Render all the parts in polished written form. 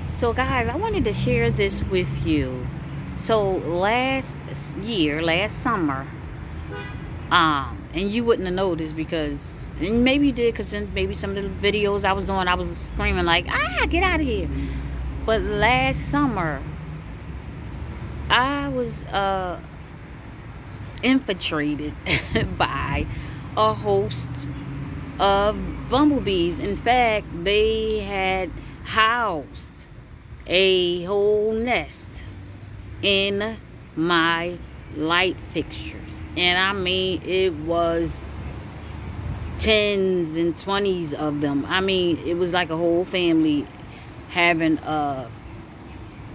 So, guys, I wanted to share this with you. So, last summer, and you wouldn't have noticed because, and maybe you did because maybe some of the videos I was doing, I was screaming like, get out of here. But last summer, I was infiltrated by a host of bumblebees. In fact, they had housed a whole nest in my light fixtures. And I mean, it was tens and twenties of them. I mean, it was like a whole family having a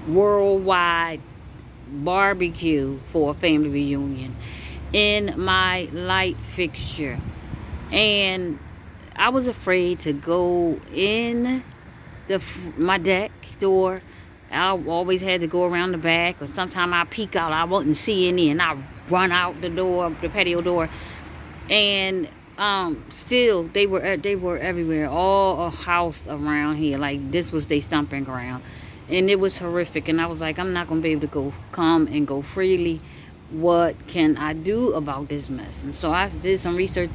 worldwide barbecue for a family reunion in my light fixture. And I was afraid to go in my deck door. I always had to go around the back, or sometime I peek out, I wouldn't see any, and I run out the door, the patio door, and still they were everywhere, all a house around here. Like this was their stomping ground, and it was horrific. And I was like, I'm not gonna be able to come and go freely. What can I do about this mess? And so I did some research,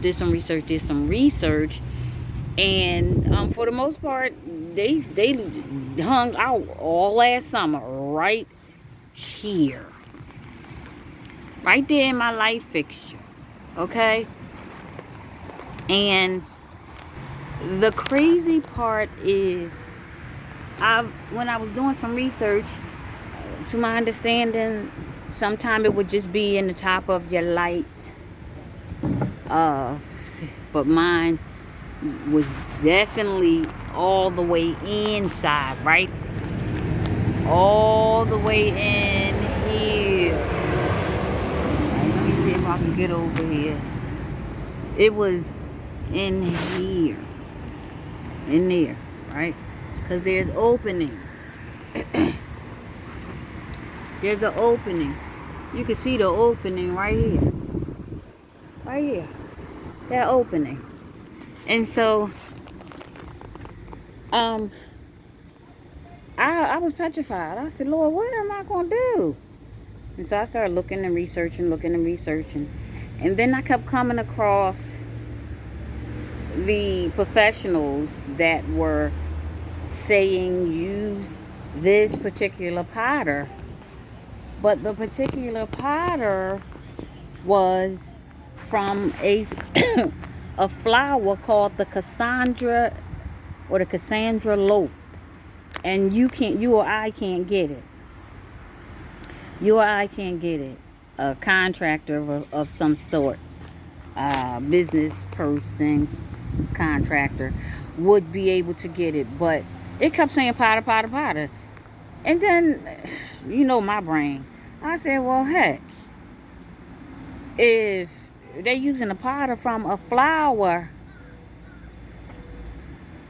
and for the most part, they hung out all last summer right here, right there in my light fixture. Okay, and the crazy part is, when I was doing some research, to my understanding, sometimes it would just be in the top of your light, uh, but mine was definitely all the way inside, right? All the way in here. Right, let me see if I can get over here. It was in here. In there, right? Because there's openings. There's an opening. You can see the opening right here. Right here. That opening. And so, I was petrified. I said, Lord, what am I going to do? And so I started looking and researching. And then I kept coming across the professionals that were saying use this particular powder. But the particular powder was from a a flower called the Cassandra, or the Cassandra lope. And you or I can't get it. You or I can't get it. A contractor of some sort, business person, contractor, would be able to get it. But it kept saying powder. And then, my brain. I said, well, heck, if they're using a powder from a flower,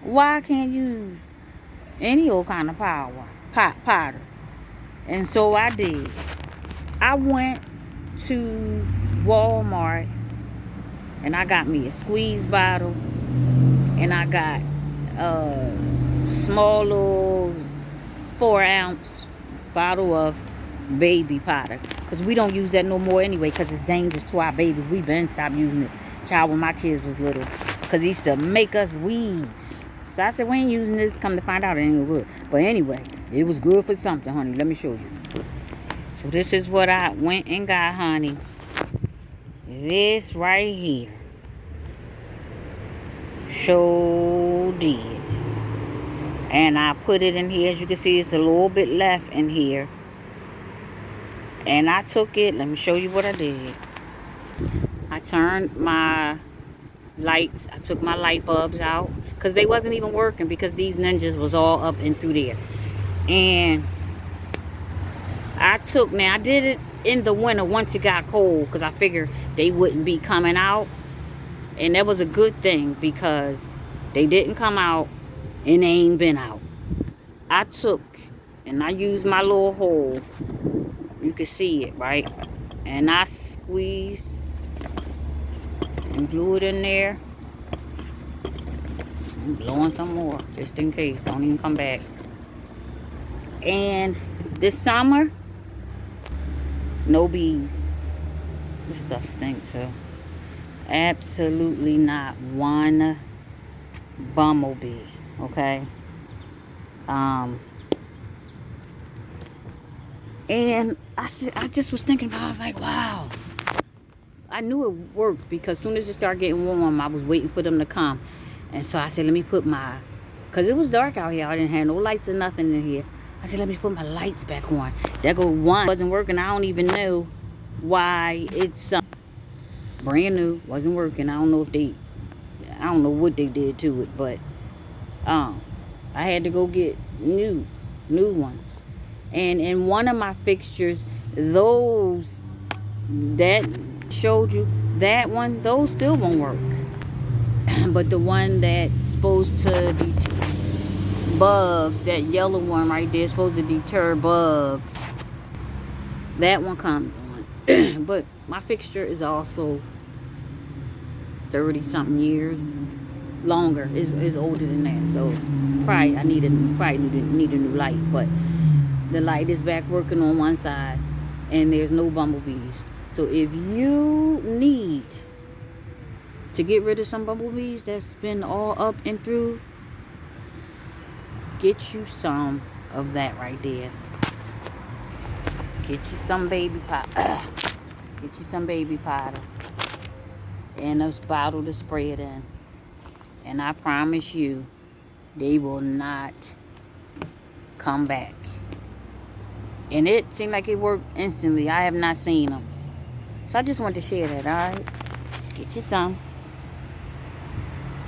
why can't you use any old kind of powder? And so I did. I went to Walmart and I got me a squeeze bottle, and I got a small little 4-ounce bottle of baby powder, because we don't use that no more anyway, because it's dangerous to our babies. We been stopped using it, child, when my kids was little, because it used to make us weeds. So I said, we ain't using this. Come to find out, it ain't good. But anyway, it was good for something, honey. Let me show you. So this is what I went and got, honey. This right here. So did. And I put it in here. As you can see, it's a little bit left in here. And I took it. Let me show you what I did. I turned my lights. I took my light bulbs out, because they wasn't even working, because these ninjas was all up and through there. And I did it in the winter once it got cold, because I figured they wouldn't be coming out. And that was a good thing, because they didn't come out and they ain't been out. I took and I used my little hole. You can see it, right? And I squeezed and blew it in there. I'm blowing some more, just in case. Don't even come back. And this summer, no bees. This stuff stinks too. Absolutely not one bumblebee. Okay. And I just was thinking about. I was like, wow. I knew it worked because as soon as it started getting warm, I was waiting for them to come. And so I said, let me put my, because it was dark out here. I didn't have no lights or nothing in here. I said, let me put my lights back on. There go one. Wasn't working. I don't even know why it's brand new. Wasn't working. I don't know what they did to it. But I had to go get new ones. And in one of my fixtures, those that showed you, that one, those still won't work. But the one that's supposed to deter bugs, that yellow one right there, supposed to deter bugs, that one comes on. But my fixture is also 30 something years longer. Is older than that, so it's probably I need a new light. But the light is back working on one side, and there's no bumblebees. So if you need to get rid of some bumblebees that's been all up and through, get you some of that right there. Get you some baby powder. Get you some baby powder and a bottle to spray it in. And I promise you, they will not come back. And it seemed like it worked instantly. I have not seen them. So I just wanted to share that, alright? Get you some.